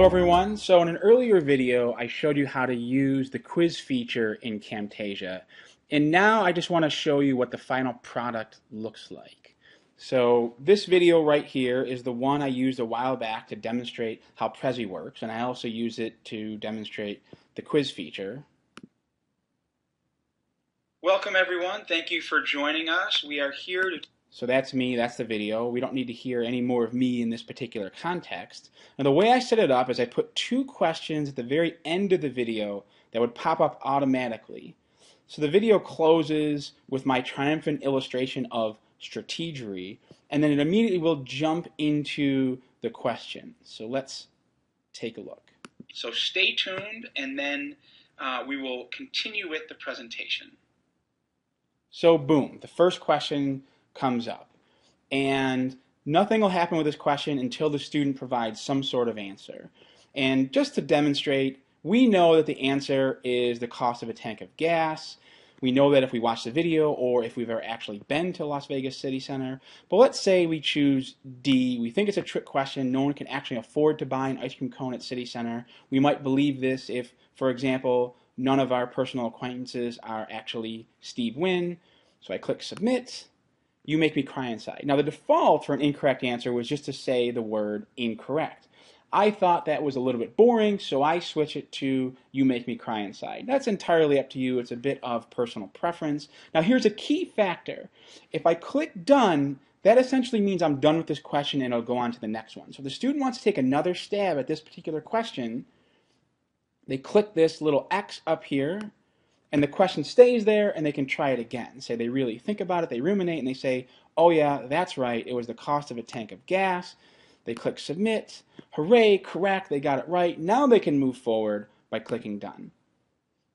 Hello everyone. So in an earlier video I showed you how to use the quiz feature in Camtasia, and now I just want to show you what the final product looks like. So this video right here is the one I used a while back to demonstrate how Prezi works, and I also use it to demonstrate the quiz feature. Welcome everyone. Thank you for joining us. We are here to... So that's me, that's the video. We don't need to hear any more of me in this particular context. Now the way I set it up is I put two questions at the very end of the video that would pop up automatically. So the video closes with my triumphant illustration of strategery, and then it immediately will jump into the question. So let's take a look. So stay tuned, and then we will continue with the presentation. So boom, the first question comes up, and nothing will happen with this question until the student provides some sort of answer. And just to demonstrate, we know that the answer is the cost of a tank of gas. We know that if we watch the video or if we've ever actually been to Las Vegas City Center. But let's say we choose D. We think it's a trick question. No one can actually afford to buy an ice cream cone at City Center. We might believe this if, for example, none of our personal acquaintances are actually Steve Wynn. So I click submit. You make me cry inside. Now the default for an incorrect answer was just to say the word incorrect. I thought that was a little bit boring, so I switch it to you make me cry inside. That's entirely up to you. It's a bit of personal preference. Now here's a key factor. If I click done, that essentially means I'm done with this question and it'll go on to the next one. So if the student wants to take another stab at this particular question, they click this little X up here, and the question stays there, and they can try it again. Say they really think about it, they ruminate, and they say, oh yeah, that's right, it was the cost of a tank of gas. They click submit. Hooray, correct, they got it right. Now they can move forward by clicking done.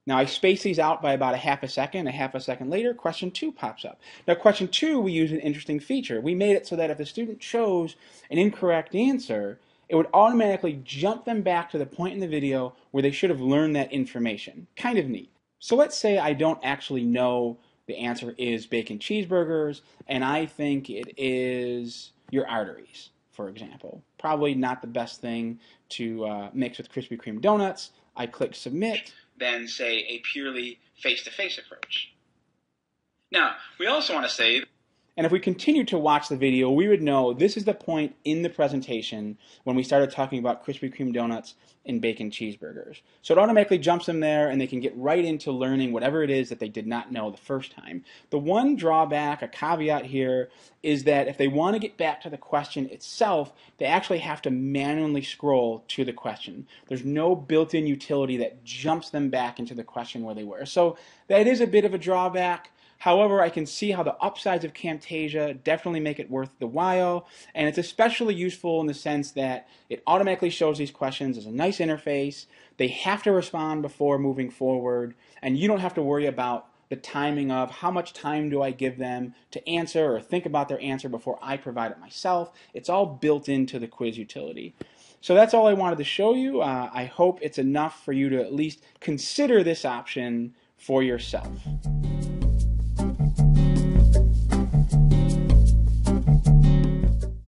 Now I space these out by about a half a second. A half a second later, question 2 pops up. Now question 2, we use an interesting feature. We made it so that if the student chose an incorrect answer, it would automatically jump them back to the point in the video where they should have learned that information. Kind of neat. So let's say I don't actually know the answer is bacon cheeseburgers, and I think it is your arteries, for example. Probably not the best thing to mix with Krispy Kreme donuts. I click submit, then say a purely face-to-face approach. Now, we also want to say, and if we continue to watch the video, we would know this is the point in the presentation when we started talking about Krispy Kreme donuts and bacon cheeseburgers. So it automatically jumps them there, and they can get right into learning whatever it is that they did not know the first time. The one drawback, a caveat here, is that if they want to get back to the question itself, they actually have to manually scroll to the question. There's no built-in utility that jumps them back into the question where they were. So that is a bit of a drawback. However, I can see how the upsides of Camtasia definitely make it worth the while, and it's especially useful in the sense that it automatically shows these questions as a nice interface. They have to respond before moving forward, and you don't have to worry about the timing of how much time do I give them to answer or think about their answer before I provide it myself. It's all built into the quiz utility. So that's all I wanted to show you. I hope it's enough for you to at least consider this option for yourself.